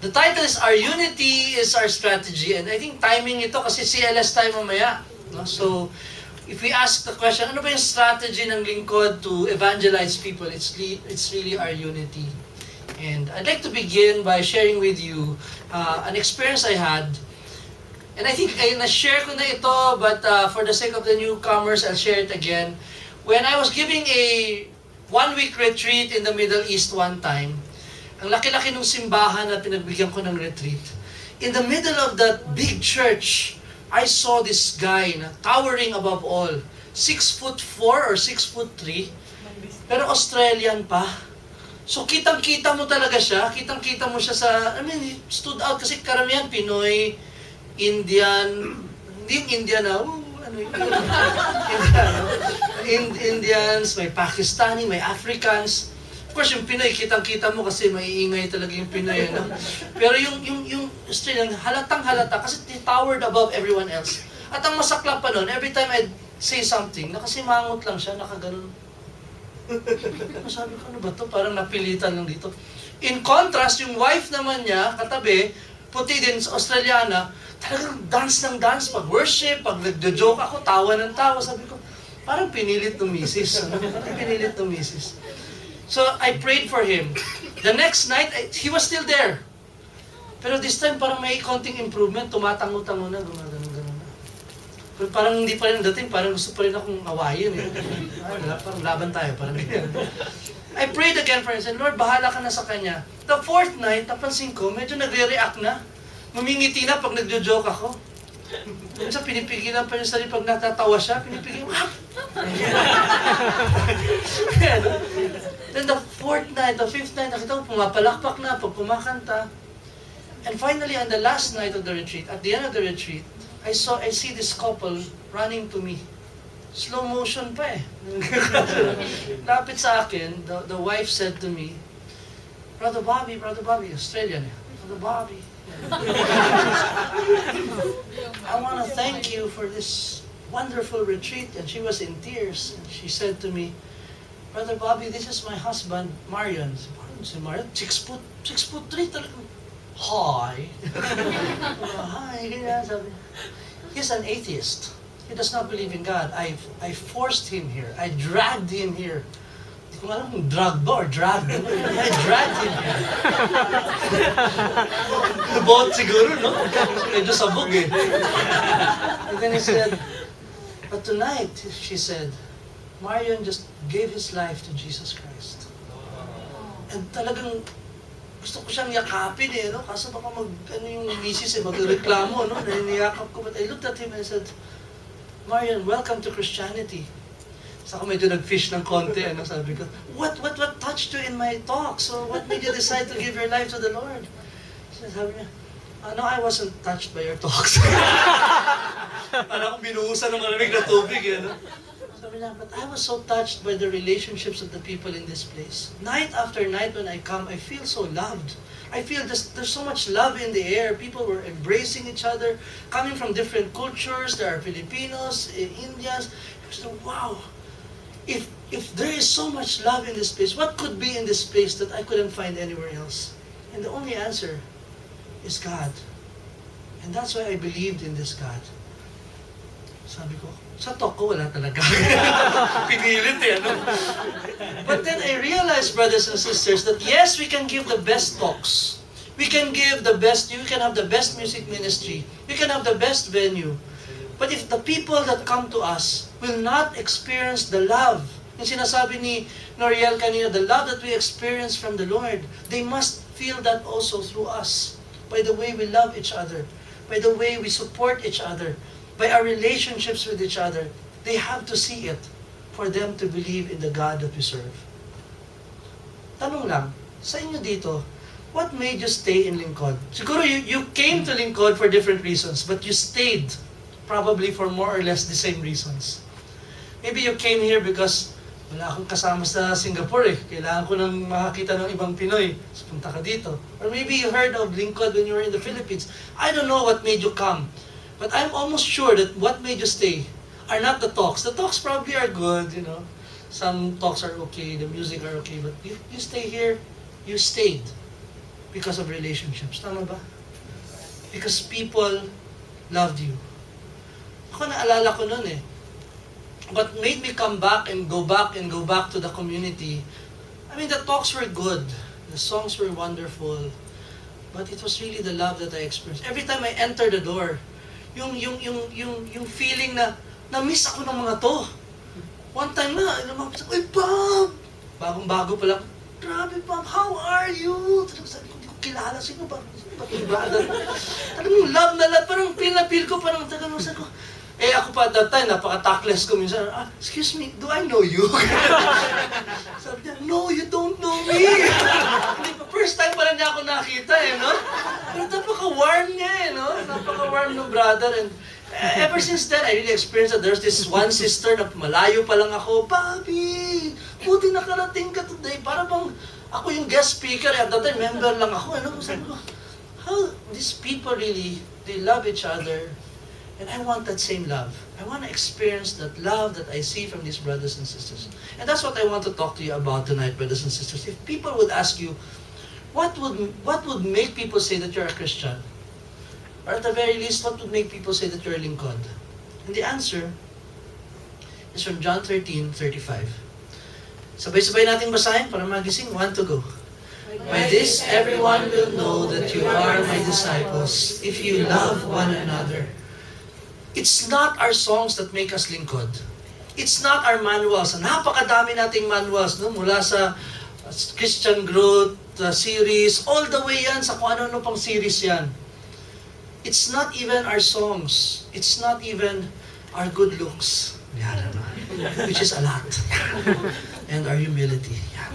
The title is Our Unity is Our Strategy, and I think timing ito kasi CLS tayo mamaya. No? So, if we ask the question, ano ba yung strategy ng lingkod to evangelize people? It's really our unity. And I'd like to begin by sharing with you an experience I had. And I think na-share ko na ito, but for the sake of the newcomers, I'll share it again. When I was giving a one-week retreat in the Middle East one time, ang laki-laki ng simbahan na pinagbigyan ko ng retreat. In the middle of that big church, I saw this guy na towering above all. 6'4" or 6'3", pero Australian pa. So kitang-kita mo talaga siya, kitang-kita mo siya sa, he stood out kasi karamihan Pinoy, Indian, hindi yung Indian na, Indians, may Pakistani, may Africans. Of course, yung Pinoy, kitang-kita mo kasi maiingay talaga yung Pinoy. No? Pero yung Australian, halatang-halata kasi they towered above everyone else. At ang masaklap pa nun, every time I'd say something, nakasimangot lang siya, nakaganon. Sabi ko, ano ba to? Parang napilitan lang dito. In contrast, yung wife naman niya, katabi, puti din, Australiana, talagang dance ng dance, pag worship, pag nagjo-joke ako, tawa ng tawa. Sabi ko, parang pinilit ng misis. Parang pinilit ng misis. So, I prayed for him. The next night, he was still there. Pero this time, parang may konting improvement. Tumatango-tango na, gumagano-gano na. Pero parang hindi pa rin dating, parang gusto pa rin akong awayin. Parang laban tayo, parang ganyan. I prayed again for him. Said, Lord, bahala ka na sa kanya. The fourth night, napansin ko, medyo nagre-react na. Mamingiti na pag nagjo-joke ako. Minsan pinipigilan pa niya sarili pag natatawa siya, pinipigilan, Then the fourth night, the fifth night, nakita ko pumapalakpak na pag kumakanta. And finally, on the last night of the retreat, at the end of the retreat, I see this couple running to me. Slow motion pa eh. Lapit sa akin, the wife said to me, Brother Bobby, Australian eh. Brother Bobby, I want to thank you for this wonderful retreat. And she was in tears. And she said to me, Brother Bobby, this is my husband, Marion. Si Marion, 6'3" talaga. Hi. Hi, ganyan sabi. He's an atheist. He does not believe in God. I forced him here. I dragged him here. Hindi ko alam kung drug ba or dragged. I dragged him here. Bot siguro, no? Medyo sabog eh. And then he said, but tonight, she said, Marion just gave his life to Jesus Christ. And talagang gusto ko siyang yakapin eh, no? Kaso baka yung misis eh, magreklamo, no? Naniyakap ko. But I looked at him and I said, Marion, welcome to Christianity. Saka medyo nag-fish ng konti, ano, sabi ko, what touched you in my talk? So what made you decide to give your life to the Lord? Sabi niya, no, I wasn't touched by your talks. Parang akong binuhusan ng malamig na tubig, eh, no? Sabi niya, but I was so touched by the relationships of the people in this place. Night after night when I come, I feel so loved. I feel there's so much love in the air. People were embracing each other, coming from different cultures. There are Filipinos, Indians. I was like, wow. If there is so much love in this place, what could be in this place that I couldn't find anywhere else? And the only answer is God. And that's why I believed in this God. Sabi ko, sa talk ko wala talaga. Pinilit eh, ano? But then I realized, brothers and sisters, that yes, we can give the best talks. We can have the best music ministry. We can have the best venue. But if the people that come to us will not experience the love, yung sinasabi ni Noriel kanina, the love that we experience from the Lord, they must feel that also through us, by the way we love each other, by the way we support each other, by our relationships with each other. They have to see it for them to believe in the God that we serve. Tanong lang, sa inyo dito, what made you stay in Lingkod? Siguro you came to Lingkod for different reasons, but you stayed probably for more or less the same reasons. Maybe you came here because wala akong kasama sa Singapore eh. Kailangan ko nang makakita ng ibang Pinoy. So punta ka dito. Or maybe you heard of Lingkod when you were in the Philippines. I don't know what made you come. But I'm almost sure that what made you stay are not the talks. The talks probably are good, you know. Some talks are okay, the music are okay. But you stay here, you stayed. because of relationships. Tama ba? Because people loved you. Ako naalala ko nun eh. What made me come back and go back and go back to the community, I mean, the talks were good. The songs were wonderful. But it was really the love that I experienced. Every time I enter the door, yung feeling na na-miss ako ng mga to. One time na, lumapit ako, "Uy, Bob!" Bagong-bago pa lang, "Grabe, Bob, how are you?" Talagang sabi ko, hindi ko kilala. Sino ba? Brother. Talagang love na love. Parang feel ko, parang talagang sabi ko, ako pa at that time, napaka-tactless ko minsan. "Excuse me, do I know you?" Sabi niya, "No, you don't know me." First time pala niya ako nakita no? Pero napaka-warm niya no? Napaka-warm ng brother. And ever since then, I really experienced that there's this one sister na malayo pa lang ako, "Bobby, buti nakarating ka today." Para bang ako yung guest speaker. At that time, member lang ako. Sabi ko, how these people really, they love each other. And I want that same love. I want to experience that love that I see from these brothers and sisters. And that's what I want to talk to you about tonight, brothers and sisters. If people would ask you, what would make people say that you're a Christian? Or at the very least, what would make people say that you're a lingkod? And the answer is from John 13:35. Sabay-sabay nating basahin para magising. 1 to go. "By this everyone will know that you are my disciples, if you love one another." It's not our songs that make us lingkod. It's not our manuals. Napakadami nating manuals, no? Mula sa Christian Growth series, all the way yan sa kung ano-ano pang series yan. It's not even our songs. It's not even our good looks. Yan, which is a lot. And our humility. Yan.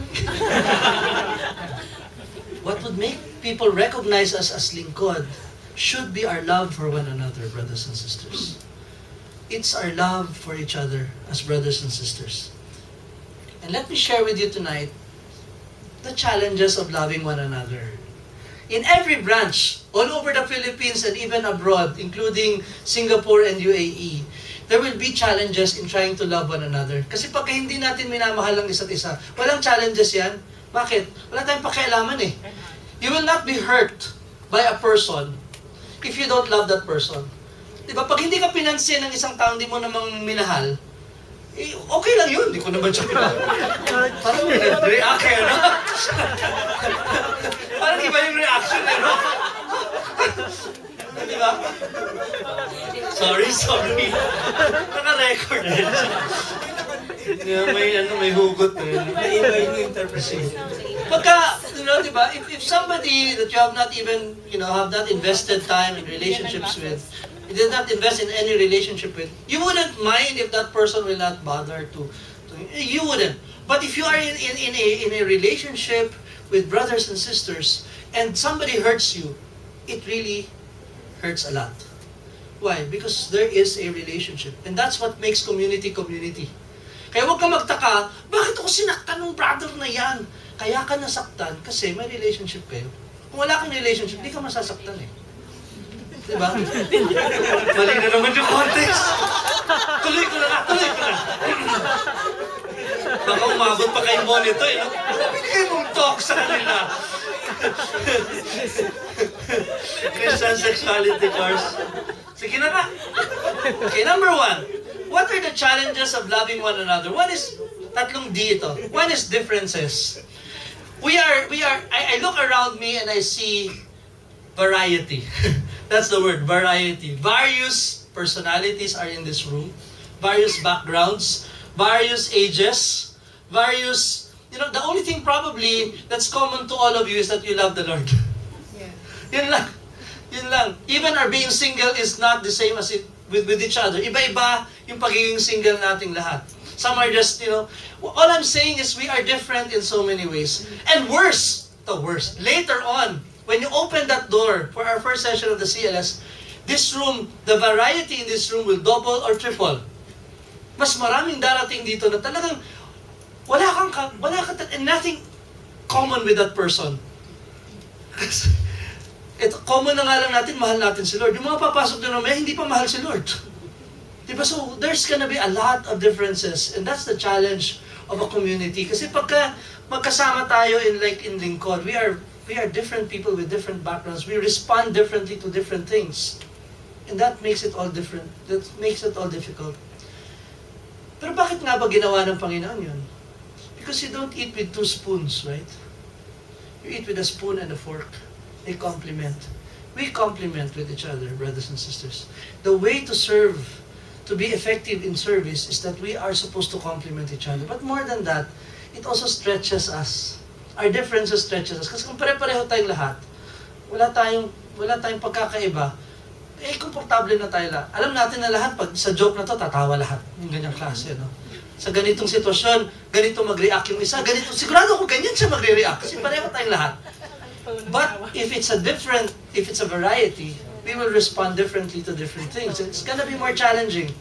What would make people recognize us as lingkod should be our love for one another, brothers and sisters. It's our love for each other as brothers and sisters. And let me share with you tonight the challenges of loving one another. In every branch, all over the Philippines and even abroad, including Singapore and UAE, there will be challenges in trying to love one another. Kasi pagka hindi natin minamahal ang isa't isa, walang challenges yan. Bakit? Wala tayong pakialaman eh. You will not be hurt by a person if you don't love that person. Diba? Pag hindi ka pinansin ng isang taong di mo namang minahal, okay lang yun. Hindi ko naman siya minahal. Parang react eh, no? Parang iba yung reaction eh, no? Diba? Sorry. Naka-record eh. May hugot eh. Iba yung interpretation. Pagka, diba, if somebody that you have not even, have not invested time in relationships with, you did not invest in any relationship with, you wouldn't mind if that person will not bother to you wouldn't. But if you are in a relationship with brothers and sisters, and somebody hurts you, it really hurts a lot. Why? Because there is a relationship. And that's what makes community. Kaya huwag ka magtaka, bakit ako sinaktan ng brother na yan? Kaya ka nasaktan kasi may relationship kayo. Kung wala kang relationship, di ka masasaktan eh. Diba? Mali na naman yung context. Tuloy ko na. Baka umabot pa kay Monito eh. Binigay mong talk sa kanila. Christian sexuality course. Sige na ka. Okay, number 1. What are the challenges of loving one another? One is, tatlong D ito. One is differences. I look around me and I see variety. That's the word, variety. Various personalities are in this room. Various backgrounds. Various ages. Various, the only thing probably that's common to all of you is that you love the Lord. Yeah. Yun lang. Even our being single is not the same as it with each other. Iba-iba yung pagiging single nating lahat. Some are just, all I'm saying is we are different in so many ways. And worse, later on, when you open that door for our first session of the CLS, this room, the variety in this room will double or triple. Mas maraming darating dito na talagang wala kang and nothing common with that person. Ito, common na nga lang natin, mahal natin si Lord. Yung mga papasok na naman, hindi pa mahal si Lord. Diba? So, there's gonna be a lot of differences. And that's the challenge of a community. Kasi pagka magkasama tayo in lingkod, we We are different people with different backgrounds. We respond differently to different things. And that makes it all different. That makes it all difficult. Pero bakit nga ba ginawa ng Panginoon yun? Because you don't eat with 2 spoons, right? You eat with a spoon and a fork. They complement. We complement with each other, brothers and sisters. The way to serve, to be effective in service, is that we are supposed to complement each other. But more than that, it also stretches us. Our differences stretches us. Kasi kung pare-pareho tayong lahat, wala tayong pagkakaiba, komportable na tayo lahat. Alam natin na lahat, pag sa joke na to, tatawa lahat. Yung ganyang klase, no? Sa ganitong sitwasyon, ganito mag-react yung isa, ganito, sigurado ako ganyan siya magre-react, kasi pareho tayong lahat. But if it's a variety, we will respond differently to different things. It's gonna be more challenging.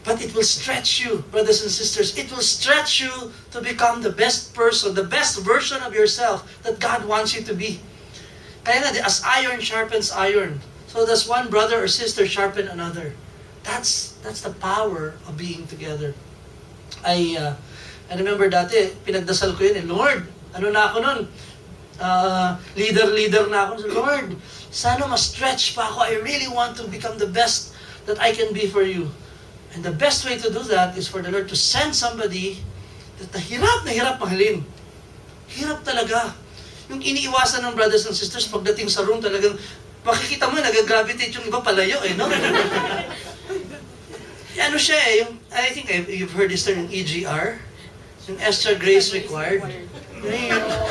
But it will stretch you, brothers and sisters. It will stretch you to become the best person, the best version of yourself that God wants you to be. Kaya nga, as iron sharpens iron, so does one brother or sister sharpen another. That's the power of being together. I remember dati, pinagdasal ko yun, Lord, ano na ako nun? Leader na ako. Lord, sana ma-stretch pa ako. I really want to become the best that I can be for you. And the best way to do that is for the Lord to send somebody that na hirap mahalin. Hirap talaga. Yung iniiwasan ng brothers and sisters, pagdating sa room talagang, makikita mo, nag-gravitate yung iba palayo, no? Ano siya yung, I think you've heard this term, yung EGR, yung extra grace required.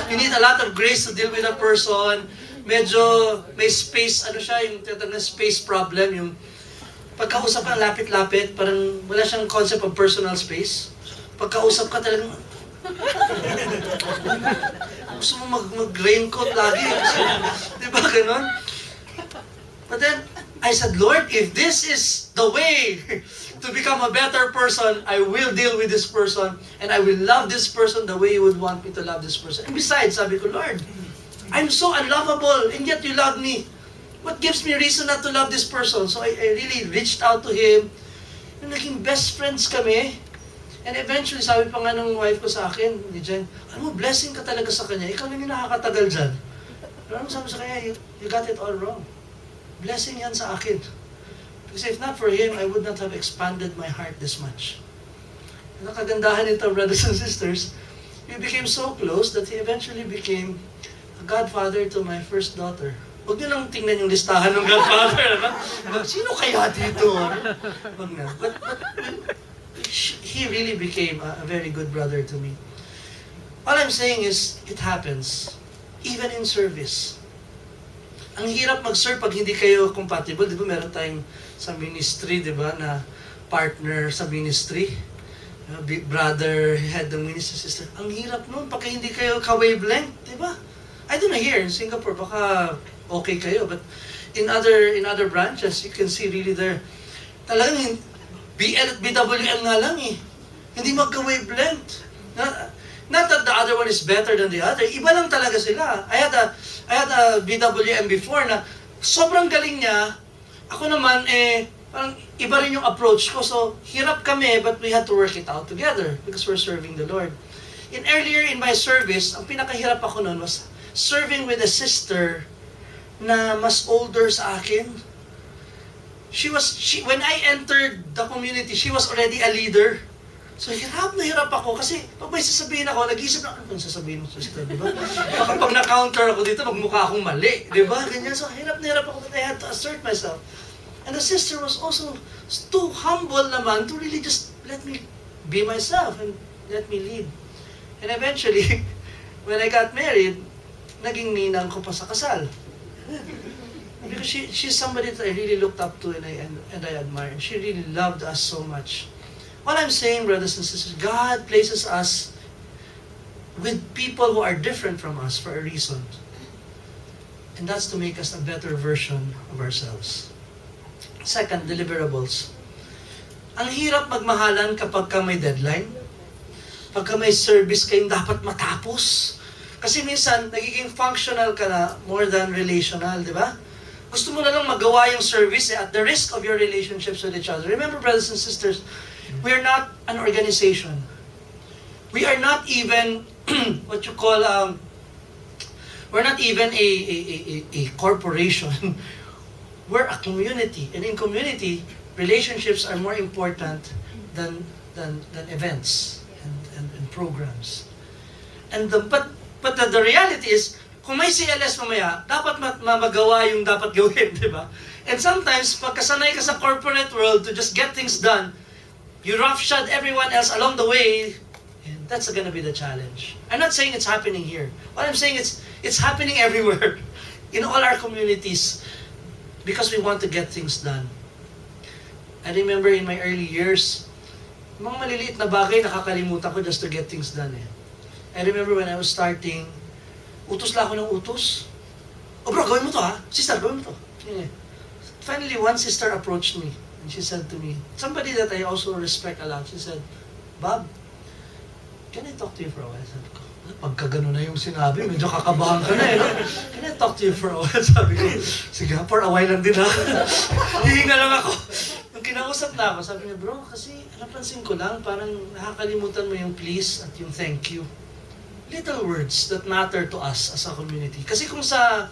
You need a lot of grace to deal with a person. Medyo may space, yung tinatawag na space problem, yung pagkausap ka lapit-lapit, parang wala siyang concept of personal space. Pagkausap ka talagang, gusto mo mag-raincoat lagi. Di ba ganon? But then, I said, Lord, if this is the way to become a better person, I will deal with this person, and I will love this person the way you would want me to love this person. And besides, sabi ko, Lord, I'm so unlovable, and yet you love me. What gives me reason not to love this person? So I really reached out to him. Yung naging best friends kami. And eventually, sabi pa nga ng wife ko sa akin, ni Jen, alam mo, blessing ka talaga sa kanya. Ikaw lang yung nakakatagal dyan. Alam mo, sabi sa kanya, you got it all wrong. Blessing yan sa akin. Because if not for him, I would not have expanded my heart this much. Ang kagandahan nito, brothers and sisters, we became so close that he eventually became a godfather to my first daughter. Huwag niyo lang tingnan yung listahan ng godfather. Sino kaya dito? But he really became a very good brother to me. All I'm saying is, it happens. Even in service. Ang hirap mag-serve pag hindi kayo compatible. Di ba meron tayong sa ministry, di ba, na partner sa ministry. Brother, head ng ministry, sister. Ang hirap nun pag hindi kayo ka-wavelength, di ba? I don't know here in Singapore, baka okay kayo, but in other branches, you can see really there, talagang BL at BWL nga lang eh. Hindi magka-wavelength. Not that the other one is better than the other. Iba lang talaga sila. I had a BWM before na sobrang galing niya. Ako naman, parang iba rin yung approach ko. So, hirap kami, but we had to work it out together because we're serving the Lord. Earlier in my service, ang pinakahirap ako noon was serving with a sister na mas older sa akin. When I entered the community, she was already a leader. So hirap na hirap ako kasi pag may sasabihin ako, nag-iisip na, ano sasabihin mo sa sister, di ba? Baka pag na-counter ako dito, magmukha akong mali, di ba? Ganyan. So hirap na hirap ako, but I had to assert myself. And the sister was also too humble naman to really just let me be myself and let me lead. And eventually, when I got married, naging ninang ko pa sa kasal. Because she's somebody that I really looked up to and I admire. She really loved us so much. What I'm saying, brothers and sisters, God places us with people who are different from us for a reason. And that's to make us a better version of ourselves. Second, deliverables. Ang hirap magmahalan kapag ka may deadline. Pagka may service kayong dapat matapos. Kasi minsan, nagiging functional ka na more than relational, di ba? Gusto mo na lang magawa yung service at the risk of your relationships with each other. Remember, brothers and sisters, we are not an organization. We are not even what you call, We're not even a corporation. We're a community. And in community, relationships are more important than events and programs. But the reality is, kung may CLS mamaya, dapat magawa yung dapat gawin, di ba? And sometimes, pagkasanay ka sa corporate world to just get things done, you roughshod everyone else along the way, and that's gonna be the challenge. I'm not saying it's happening here. What I'm saying is, it's happening everywhere, in all our communities, because we want to get things done. I remember in my early years, mga maliliit na bagay nakakalimutan ko just to get things done eh. I remember when I was starting, utos lang ako ng utos. Oh bro, gawin mo to ha? Sister, gawin mo to. Yeah. Finally, one sister approached me and she said to me, somebody that I also respect a lot, she said, Bob, can I talk to you for a while? Sabi ko, pagka gano'n na yung sinabi, medyo kakabahan ka na eh. No? Can I talk to you for a while? Sabi ko, sige, for a while lang din ha. Hihinga lang ako. Nung kinausap na ako, sabi niya, bro, kasi napansin ko lang, parang nakakalimutan mo yung please at yung thank you. Little words that matter to us as a community. Kasi kung sa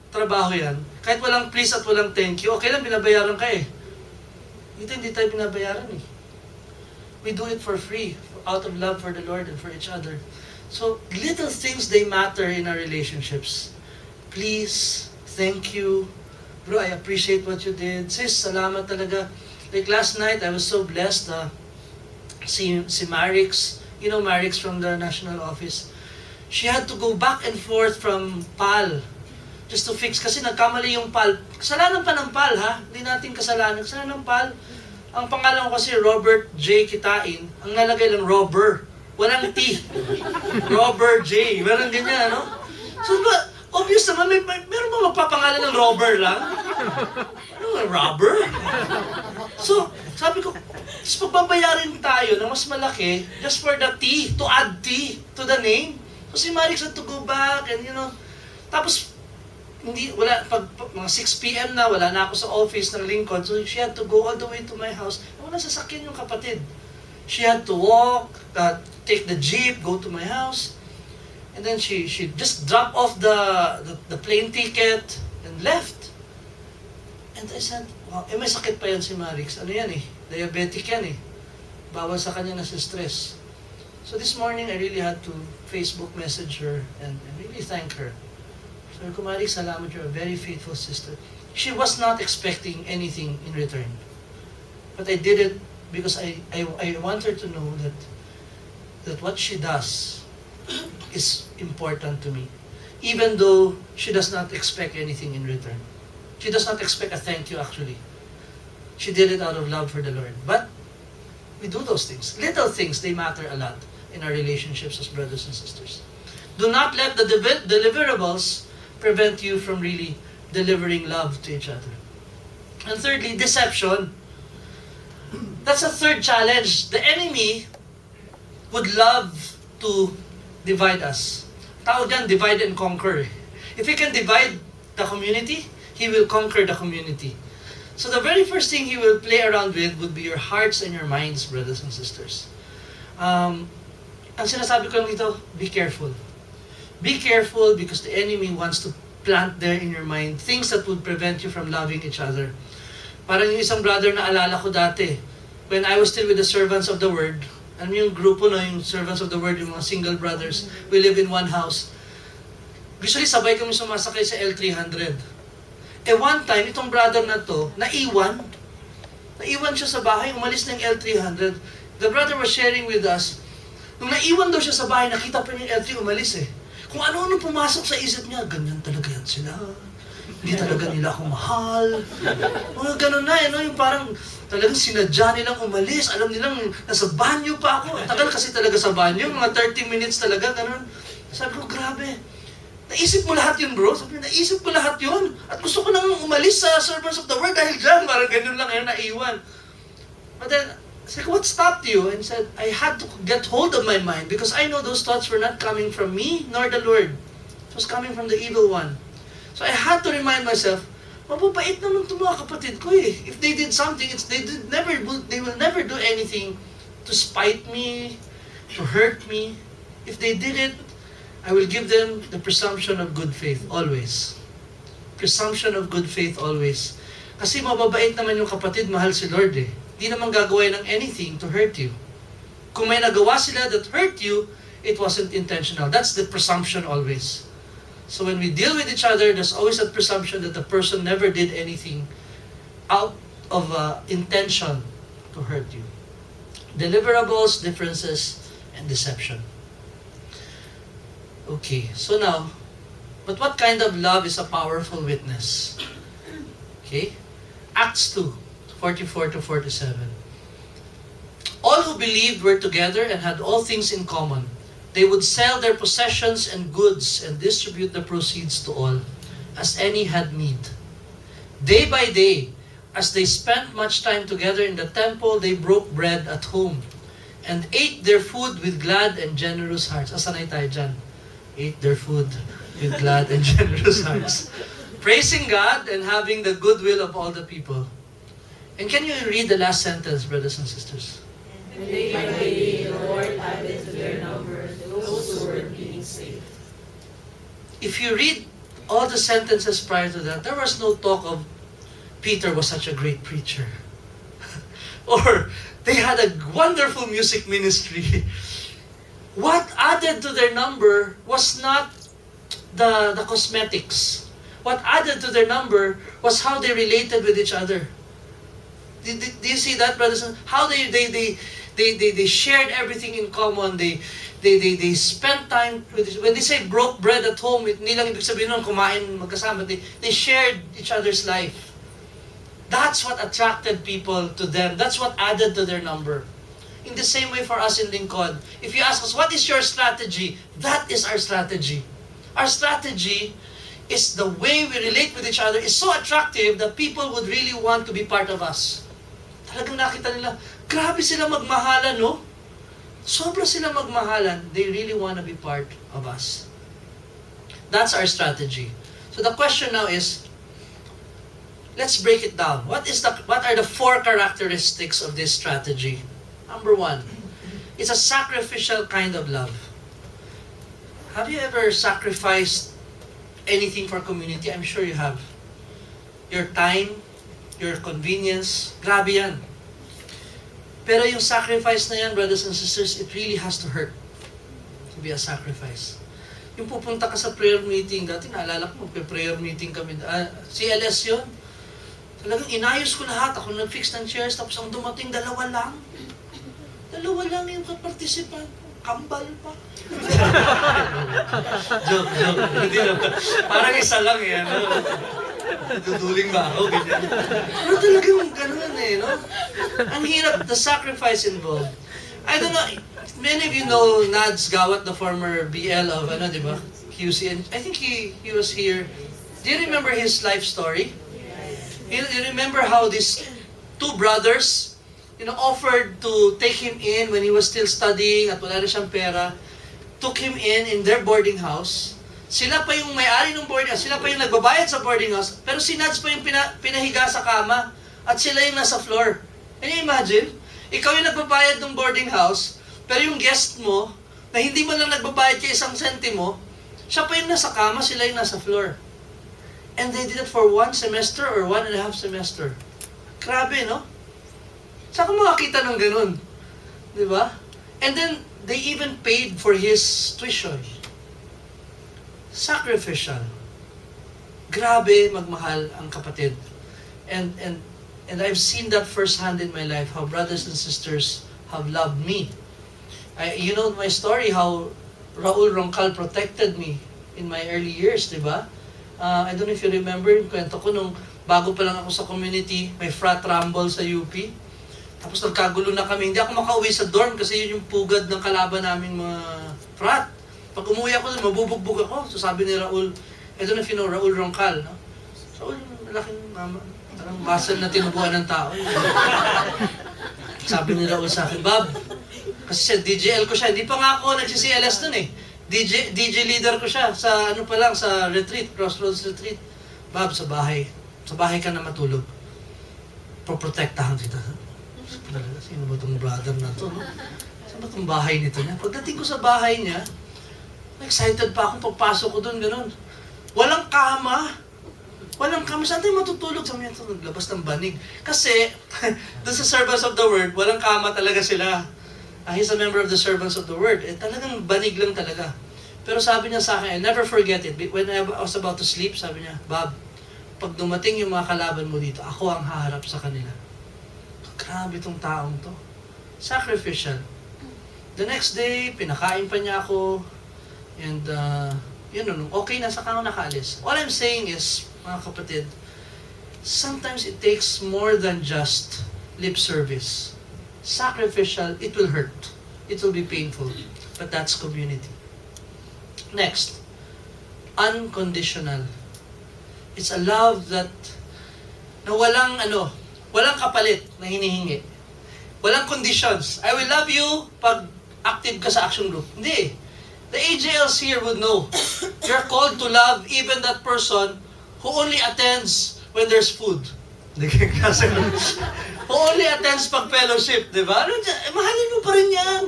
trabaho yan, kahit walang please at walang thank you, okay lang, binabayaran ka eh. Dito hindi tayo binabayaran eh. We do it for free, out of love for the Lord and for each other. So, little things, they matter in our relationships. Please, thank you. Bro, I appreciate what you did. Sis, salamat talaga. Like last night, I was so blessed. Si Marix, you know Marix from the national office, she had to go back and forth from PAL just to fix, kasi nagkamali yung PAL. Kasalanan pa ng PAL ha, hindi natin kasalanan. Kasalanan ng PAL. Ang pangalan ko kasi Robert J. Kitain, ang nalagay lang Robert, walang T. Robert J. Meron ganyan, ano? So, obvious naman, meron ba magpapangalan ng Robert lang? Ano, Robert? So, sabi ko, pagbabayarin tayo ng mas malaki just for the T, to add T to the name. So si Marix had to go back and tapos mga 6 p.m. na, wala na ako sa office ng Lincoln, so she had to go all the way to my house. Wala sasakyan yung kapatid. She had to walk, take the jeep, go to my house, and then she just dropped off the plane ticket and left. And I said, wow, may sakit pa yan si Marix. Ano yan eh? Diabetic yan eh. Bawal sa kanya na sa stress. So this morning, I really had to Facebook message her and really thank her. So Marix, salamat, you're a very faithful sister. She was not expecting anything in return. But I did it because I want her to know that what she does is important to me. Even though she does not expect anything in return. She does not expect a thank you actually. She did it out of love for the Lord. But we do those things. Little things, they matter a lot in our relationships as brothers and sisters. Do not let the deliverables prevent you from really delivering love to each other. And thirdly, deception. That's a third challenge. The enemy would love to divide us. Tawag yan, divide and conquer. If he can divide the community, he will conquer the community. So the very first thing he will play around with would be your hearts and your minds, brothers and sisters. Ang sinasabi ko lang dito, be careful. Be careful because the enemy wants to plant there in your mind things that would prevent you from loving each other. Parang yung isang brother na alala ko dati, when I was still with the servants of the word, ano yung grupo na yung servants of the word, yung mga single brothers, we live in one house. Usually sabay kami sumasakay sa L300. One time, itong brother na to, naiwan siya sa bahay, umalis ng L300. The brother was sharing with us, nung naiwan daw siya sa bahay, nakita pa niya yung L3 umalis eh. Kung ano-ano pumasok sa isip niya, ganyan talaga yan sila. Hindi talaga nila ako mahal. Mga ganun na, yung parang talagang sinadya nilang umalis. Alam nilang nasa banyo pa ako. Tagal kasi talaga sa banyo, mga 30 minutes talaga, ganun. Sabi ko, grabe. Naisip mo lahat yun, bro? Sabi ko, naisip ko lahat yun. At gusto ko nang umalis sa servants of the word dahil dyan. Parang ganun lang, naiwan. But then, sabi ko, what stopped you? And said, I had to get hold of my mind because I know those thoughts were not coming from me nor the Lord. It was coming from the evil one. So I had to remind myself, mababait naman itong mga kapatid ko eh. If they did something, they will never do anything to spite me, to hurt me. If they did it, I will give them the presumption of good faith always. Presumption of good faith always. Kasi mababait naman yung kapatid, mahal si Lord eh. Di naman gagawin ng anything to hurt you. Kung may nagawa sila that hurt you, it wasn't intentional. That's the presumption always. So when we deal with each other, there's always that presumption that the person never did anything out of intention to hurt you. Deliverables, differences, and deception. Okay, so now, but what kind of love is a powerful witness? Okay, Acts 2, 44 to 47. All who believed were together and had all things in common. They would sell their possessions and goods and distribute the proceeds to all, as any had need. Day by day, as they spent much time together in the temple, they broke bread at home and ate their food with glad and generous hearts. Asanay tayo dyan? Ate their food with glad and generous hearts, praising God and having the goodwill of all the people. And can you read the last sentence, brothers and sisters? And day by day, the Lord added to their numbers those who were being saved. If you read all the sentences prior to that, there was no talk of Peter was such a great preacher. Or they had a wonderful music ministry. What added to their number was not the cosmetics. What added to their number was how they related with each other. Do you see that, brothers? How they shared everything in common. They spent time with when they say broke bread at home, hindi lang ibig sabihin nun kumain magkasama. They shared each other's life. That's what attracted people to them. That's what added to their number. In the same way for us in Lincoln, if you ask us, what is your strategy? That is our strategy. Our strategy is the way we relate with each other is so attractive that people would really want to be part of us. Talagang nakita nila, grabe sila magmahalan, no? Sobra sila magmahalan. They really want to be part of us. That's our strategy. So the question now is, let's break it down. What are the 4 characteristics of this strategy? Number 1, it's a sacrificial kind of love. Have you ever sacrificed anything for community? I'm sure you have. Your time, your convenience, grabe yan. Pero yung sacrifice na yan, brothers and sisters, it really has to hurt to be a sacrifice. Yung pupunta ka sa prayer meeting, dati naalala ko, magpe-prayer meeting kami, CLS yun. Talagang inayos ko lahat, ako nag-fix ng chairs, tapos ang dumating, 2 lang. 2 lang yung participant. Kambal pa. joke. Hindi naman. Parang isa lang yan. Duduling ba ako? Ganyan. Pero talagang ganun eh, no? Ang hirap, the sacrifice involved. I don't know, many of you know Nads Gawat, the former BL of, di ba? QC. And I think he was here. Do you remember his life story? You remember how these 2 brothers, offered to take him in when he was still studying at wala na siyang pera, took him in their boarding house. Sila pa yung may-ari ng boarding house, sila pa yung nagbabayad sa boarding house, pero si Nads pa yung pinahiga sa kama at sila yung nasa floor. Can you imagine? Ikaw yung nagbabayad ng boarding house, pero yung guest mo, na hindi mo lang nagbabayad kay 1 sentimo, siya pa yung nasa kama, sila yung nasa floor. And they did it for 1 semester or 1.5 semester. Grabe, no? Saan ka makakita ng ganun? Di ba? And then, they even paid for his tuition. Sacrificial. Grabe magmahal ang kapatid. And I've seen that firsthand in my life, how brothers and sisters have loved me. You know my story, how Raul Roncal protected me in my early years, di ba? I don't know if you remember, yung kwento ko nung bago pa lang ako sa community, may frat rumble sa UP. Tapos nagkagulo na kami, hindi ako makauwi sa dorm kasi yun yung pugad ng kalaban naming mga frat. Pag umuwi ako, mabubugbog ako. So sabi ni Raul, I don't know if you know Raul Roncal, no? Raul, malaking mama, parang muscle na tinubuan ng tao. Sabi ni Raul sa akin, Bob, kasi siya, DJL ko siya, hindi pa nga ako nagsi-CLS nun eh. DJ leader ko siya sa ano pa lang, sa retreat, Crossroads retreat. Bob, sa bahay ka na matulog. Poprotektahan kita. Sino ba itong brother na to? No? Saan ba itong bahay nito niya? Pagdating ko sa bahay niya, Excited pa akong pagpasok ko doon, ganun. Walang kama. Walang kama. Saan tayo matutulog? Sabi niya, naglabas ng banig. Kasi, doon sa Servants of the Word, walang kama talaga sila. He's a member of the Servants of the Word. Talagang banig lang talaga. Pero sabi niya sa akin, I never forget it. When I was about to sleep, sabi niya, Bob, pag dumating yung mga kalaban mo dito, ako ang haharap sa kanila. Grabe itong taong to. Sacrificial. The next day, pinakain pa niya ako. And, okay na, saka ako nakaalis. All I'm saying is, mga kapatid, sometimes it takes more than just lip service. Sacrificial, it will hurt. It will be painful. But that's community. Next, unconditional. It's a love that na walang kapalit na hinihingi. Walang conditions. I will love you pag active ka sa action group. Hindi. The AJLs here would know. You're called to love even that person who only attends when there's food. Who only attends pag fellowship, di ba? Mahalin mo pa rin yan.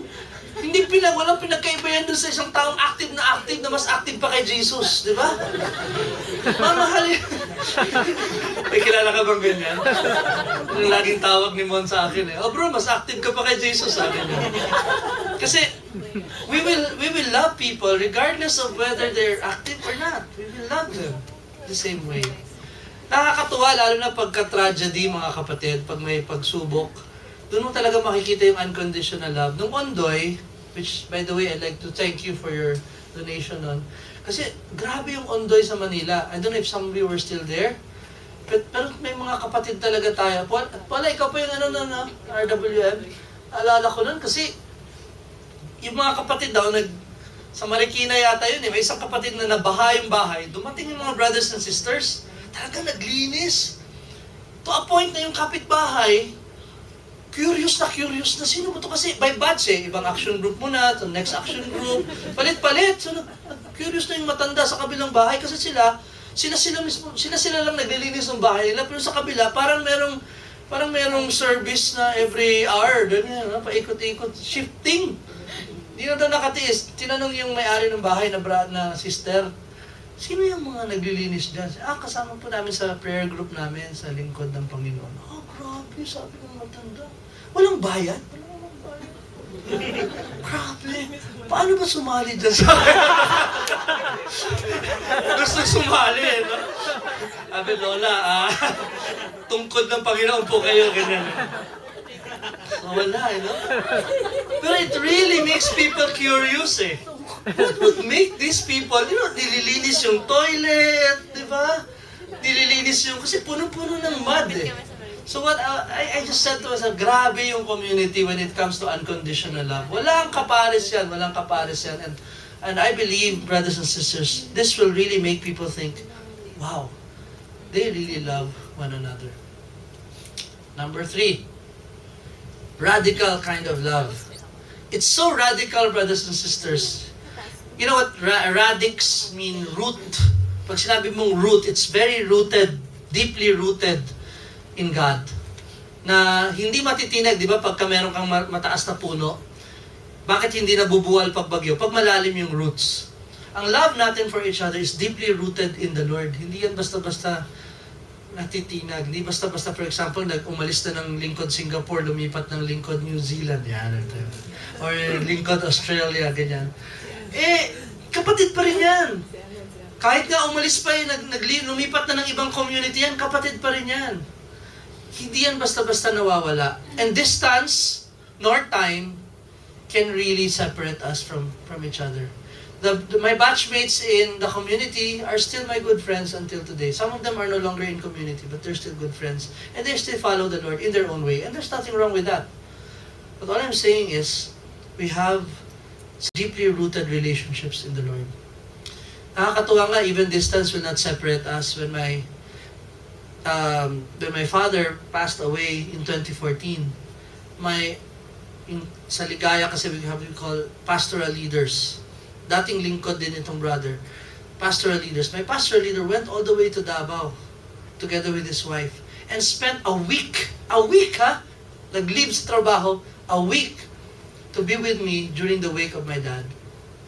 Walang pinagkaiba yan dun sa isang taong active na mas active pa kay Jesus, di ba? Mamahalin. May kilala ka bang ganyan? Yung laging tawag ni Mon sa akin bro, mas active ka pa kay Jesus, sabi niya. Kasi, we will love people regardless of whether they're active or not. We will love them the same way. Nakakatuwa, lalo na pagka-tragedy, mga kapatid, pag may pagsubok, doon mo talaga makikita yung unconditional love. Nung Ondoy, which, by the way, I'd like to thank you for your donation nun. Kasi, grabe yung Ondoy sa Manila. I don't know if some of you were still there. Pero may mga kapatid talaga tayo. Paula, ikaw pa yung RWM. Alala ko nun kasi, yung mga kapatid daw, sa Marikina yata yun May isang kapatid na nabaha yung bahay. Dumating yung mga brothers and sisters. Talaga naglinis. To a point na yung kapitbahay, curious na sino mo to kasi by batch ibang action group muna, to next action group, palit-palit. So, curious na yung matanda sa kabilang bahay kasi sila lang naglilinis ng bahay nila, pero sa kabila parang merong service na every hour, ganyan, paikot-ikot, shifting. Di na daw nakatiis. Tinanong yung may-ari ng bahay na sister, sino yung mga naglilinis dyan? Kasama po namin sa prayer group namin sa lingkod ng Panginoon. Grabe, sabi ng matanda. Walang bayad? Grabe. Paano ba sumali dyan sa akin? Gusto sumali, no? Sabi, Lola, tungkod ng Panginoon po kayo, ganyan. Wala, no? Pero it really makes people curious, What would make these people, nililinis yung toilet, di ba? Nililinis yung, kasi puno-puno ng mud, So what I just said to myself, grabe yung community when it comes to unconditional love. Walang kapares yan. And I believe, brothers and sisters, this will really make people think, wow, they really love one another. Number 3, radical kind of love. It's so radical, brothers and sisters. You know what radix mean? Root. Pag sinabi mong root, it's very rooted, deeply rooted in God. Na hindi matitinag, di ba, pagka meron kang mataas na puno, bakit hindi nabubuwal pag bagyo? Pag malalim yung roots. Ang love natin for each other is deeply rooted in the Lord. Hindi yan basta-basta natitinag. Hindi basta-basta, for example, umalis na ng lingkod Singapore, lumipat ng lingkod New Zealand, yan. Or lingkod Australia, ganyan. Kapatid pa rin yan. Kahit nga umalis pa lumipat na ng ibang community yan, kapatid pa rin yan. Hindi yan basta-basta nawawala. And distance, nor time, can really separate us from each other. My batchmates in the community are still my good friends until today. Some of them are no longer in community, but they're still good friends. And they still follow the Lord in their own way. And there's nothing wrong with that. But all I'm saying is, we have deeply rooted relationships in the Lord. Nakakatuwa nga, even distance will not separate us. When my father passed away in 2014, sa Ligaya kasi we call pastoral leaders. Dating lingkod din itong brother. Pastoral leaders. My pastoral leader went all the way to Davao together with his wife and spent a week, nag-leave sa trabaho, a week to be with me during the wake of my dad.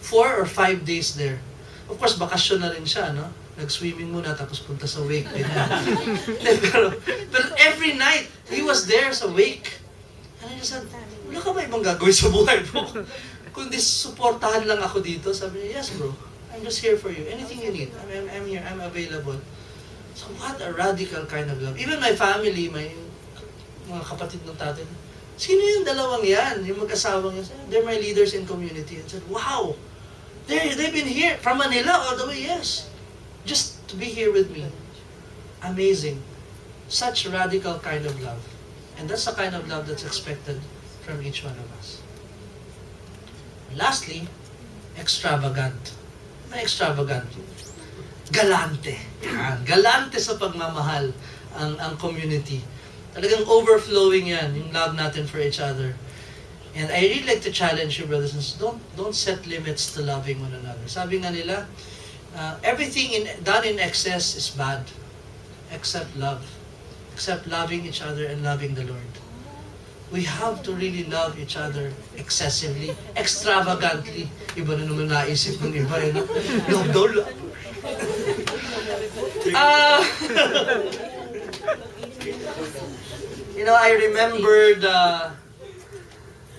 4 or 5 days there. Of course, bakasyon na rin siya, no? Nag-swimming muna, tapos punta sa wake din. pero every night, he was there sa wake. And I just said, wala ka ba ibang gagawin sa buhay mo? Kundi supportahan lang ako dito. Sabi niya, yes bro, I'm just here for you. Anything you need, I'm here, I'm available. So what a radical kind of love. Even my family, my mga kapatid ng tatay, sino yung dalawang yan? Yung mag-asawang yan? They're my leaders in community. I said, wow! They've been here from Manila all the way, yes. Just to be here with me. Amazing. Such radical kind of love. And that's the kind of love that's expected from each one of us. Lastly, extravagant. May extravagant. Galante. Yan. Galante sa pagmamahal ang community. Talagang overflowing yan, yung love natin for each other. And I really like to challenge you, brothers and sisters, don't set limits to loving one another. Sabi nga nila, everything done in excess is bad, except love. Except loving each other and loving the Lord. We have to really love each other excessively, extravagantly. Iba na naman naisip ng iba, eh, no? Love daw, love. You know, I remembered,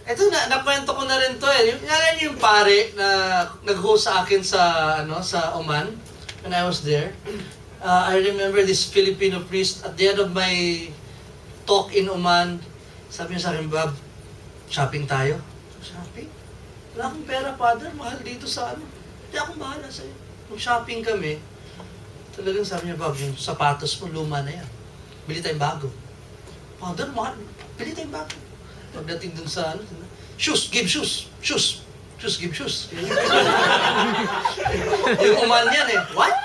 ito nakwento ko na rin to eh. Yung pare na nag-host sa akin sa Oman when I was there. I remember this Filipino priest at the end of my talk in Oman, sabi niya sa akin, Bob, shopping tayo. Shopping? Wala akong pera, Father. Mahal dito sa Hindi akong bahala sa'yo. Mag-shopping kami. Talagang sabi niya, Bob, yung sapatos mo, luma na yan. Bili tayong bago. Father, mahal. Bili tayong bago. Pagdating dun sa shoes, give shoes. Shoes. Shoes, give shoes. Yung Oman yan eh. What?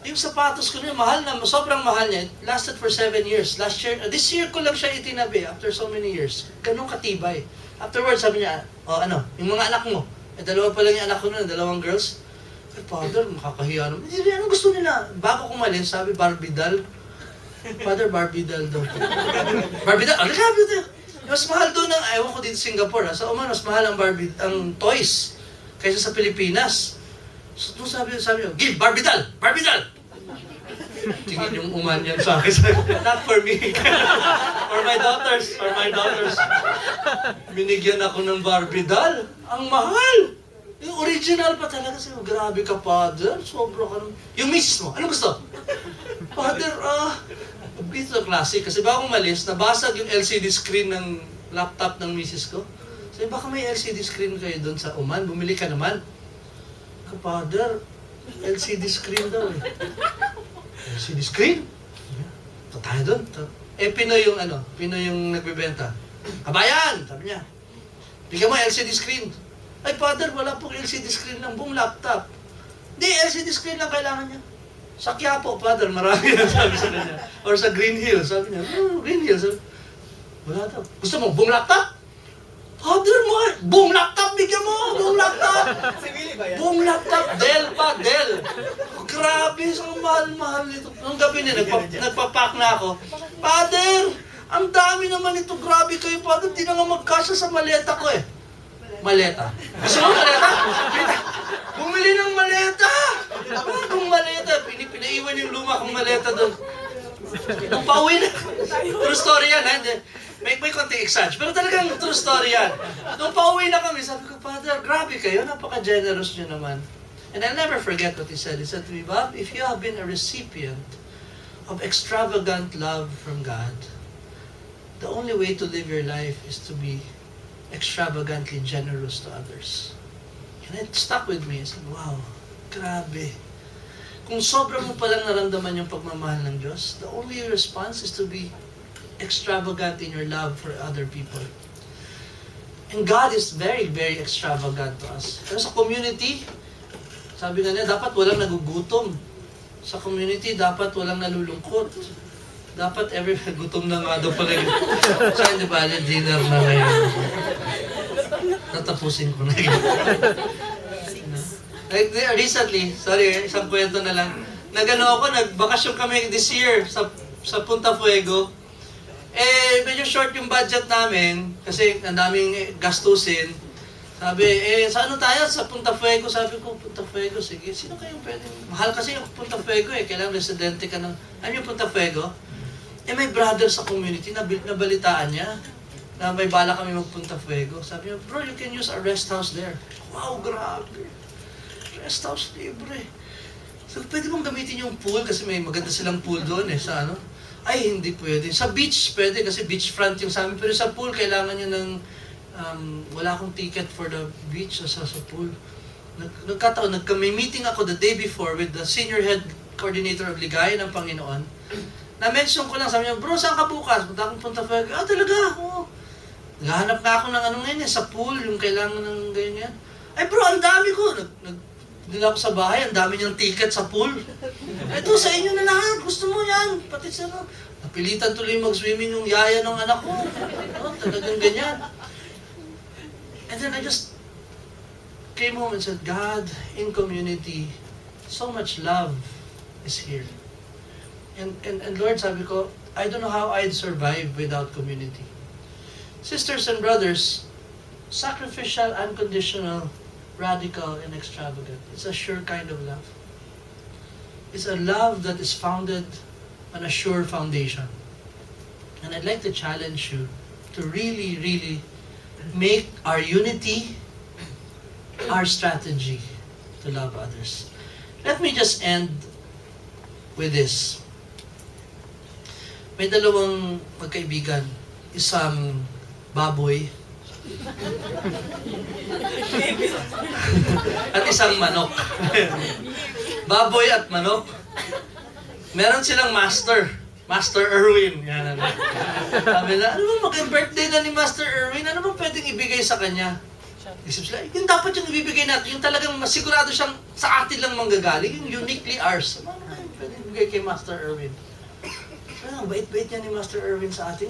Yung sapatos ko niya, mahal na, sobrang mahal niya. It lasted for 7 years. This year ko lang siya itinabi after so many years. Ganun katibay. Afterwards, sabi niya, yung mga anak mo. Dalawa pa lang yung anak ko nun, 2 girls. Father, makakahiya naman. Ano gusto nila? Bago kumalis, sabi, Barbie doll. Father, Barbie doll daw. Barbie doll? Barbie doll. Mas mahal doon ng, ewan ko dito Singapore, sa Oman, mas mahal ang toys kaysa sa Pilipinas. So, doon sabi niyo, give, Barbie doll! Barbie doll! Tingin yung Oman yan sa akin. Not for me. For my daughters. Binigyan ako ng Barbie doll. Ang mahal! Yung original pa talaga sa'yo. Grabe ka, Father. Sobra ka naman. Yung misis mo, anong gusto? Father, ito classic. Kasi bago umalis, nabasag yung LCD screen ng laptop ng misis ko. Sabi, baka may LCD screen kayo doon sa Oman. Bumili ka naman. Father, LCD screen daw eh. LCD screen? Ito tayo doon. Pinoy yung nagbebenta. Kabayan! Sabi niya. Bigyan mo LCD screen. Ay, Father, wala pong LCD screen ng buong laptop. Hindi, LCD screen lang kailangan niya. Sa Quiapo, Father, marami na sabi sa kanya. Or sa Green Hills, sabi niya, Green Hills. Wala daw. Gusto mo, buong laptop? Father, buong laptop, bigyan mo! Buong laptop! Buong laptop, Dell pa, Dell. Grabe, sa mahal-mahal nito. Nung gabi niya, nagpapak na ako. Father, ang dami naman ito. Grabe kayo, Father. Di na nga magkasya sa maleta ko eh. Maleta. Gusto mo maleta? Bumili ng maleta! Bagong maleta. Pinaiwan yung luma kong maleta doon. Nung pauwi na. True story yan, ha? May konting exage. Pero talagang true story yan. Nung pauwi na kami, sabi ko, Father, grabe kayo. Napaka-generous nyo naman. And I'll never forget what he said. He said to me, Bob, if you have been a recipient of extravagant love from God, the only way to live your life is to be extravagantly generous to others. And it stuck with me. I said, wow, grabe. Kung sobra mo palang naramdaman yung pagmamahal ng Diyos, the only response is to be extravagant in your love for other people. And God is very, very extravagant to us. Pero sa community, sabi nga niya, dapat walang nagugutom. Sa community, dapat walang nalulungkot. Dapat gutom na nga daw pala yun. So, hindi ba, dinner na ngayon. Tatapusin ko na yun. Like, recently, sorry, isang kwento na lang. Nagbakasyon kami this year sa Punta Fuego. Medyo short yung budget namin kasi ang daming gastusin. Sabi, sa ano tayo? Sa Punta Fuego. Sabi ko, Punta Fuego, sige. Sino kayong pwede? Mahal kasi yung Punta Fuego eh. Kailangan residente ka ng... Ano yung Punta Fuego? May brother sa community na nabalitaan niya na may bala kami magpunta Fuego. Sabi niya, bro, you can use our rest house there. Wow, grabe. Rest house libre. So, pwede mong gamitin yung pool kasi may maganda silang pool doon eh. Sa ano? Ay, hindi pwede. Sa beach, pwede kasi beachfront yung sa amin. Pero sa pool, kailangan niya ng... wala akong ticket for the beach sa pool. Nagkataon, may meeting ako the day before with the senior head coordinator of Ligaya ng Panginoon. Na-mention ko lang, sabi niya, bro, saan ka bukas? Punta akong Punta Fuego. Talaga? Oo. Naghahanap na ako ng ano ngayon sa pool, yung kailangan ng ganyan. Ay bro, ang dami ko. Nila ako sa bahay, ang dami niyang ticket sa pool. Ito, sa inyo na lahat. Gusto mo yan. Pati sa ano. Napilitan tuloy mag-swimming yung yaya ng anak ko. Talagang ganyan. And then I just came home and said, God, in community, so much love is here. And Lord, sabi ko, I don't know how I'd survive without community. Sisters and brothers, sacrificial, unconditional, radical, and extravagant. It's a sure kind of love. It's a love that is founded on a sure foundation. And I'd like to challenge you to really, really make our unity our strategy to love others. Let me just end with this. May dalawang magkaibigan, isang baboy at isang manok. Baboy at manok. Meron silang master. Master Erwin. Yan, ano. Sabi na, ano ba mag-birthday na ni Master Erwin? Ano ba pwedeng ibigay sa kanya? Isip sila, yun dapat yung ibibigay natin. Yung talagang masigurado siyang sa atin lang manggagaling. Yung uniquely ours. Ano ba yung pwedeng ibigay kay Master Erwin? Ang bait-bait niya ni Master Erwin sa atin.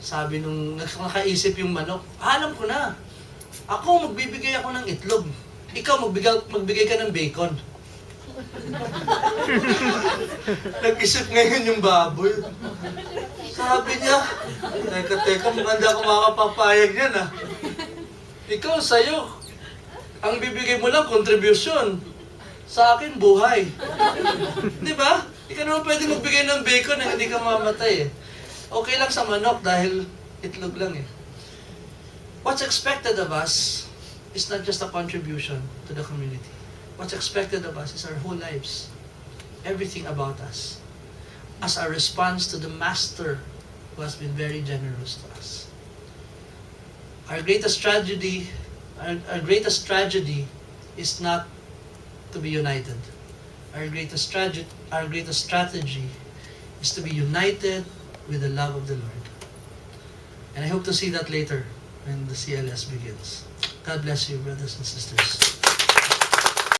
Sabi nung nakaisip yung manok, alam ko na. Ako, magbibigay ako ng itlog. Ikaw, magbigay ka ng bacon. Nag-isip ngayon yung baboy. Sabi niya, teka, maganda ako makakapapayag yan ah. Ikaw, sa'yo, ang bibigay mo lang, contribution. Sa akin, buhay. Di ba? Ikaw naman pwede magbigay ng bacon na hindi ka mamatay eh. Okay lang sa manok dahil itlog lang eh. What's expected of us is not just a contribution to the community. What's expected of us is our whole lives. Everything about us. As a response to the Master who has been very generous to us. Our greatest tragedy is not to be united. Our greatest strategy is to be united with the love of the Lord. And I hope to see that later when the CLS begins. God bless you, brothers and sisters.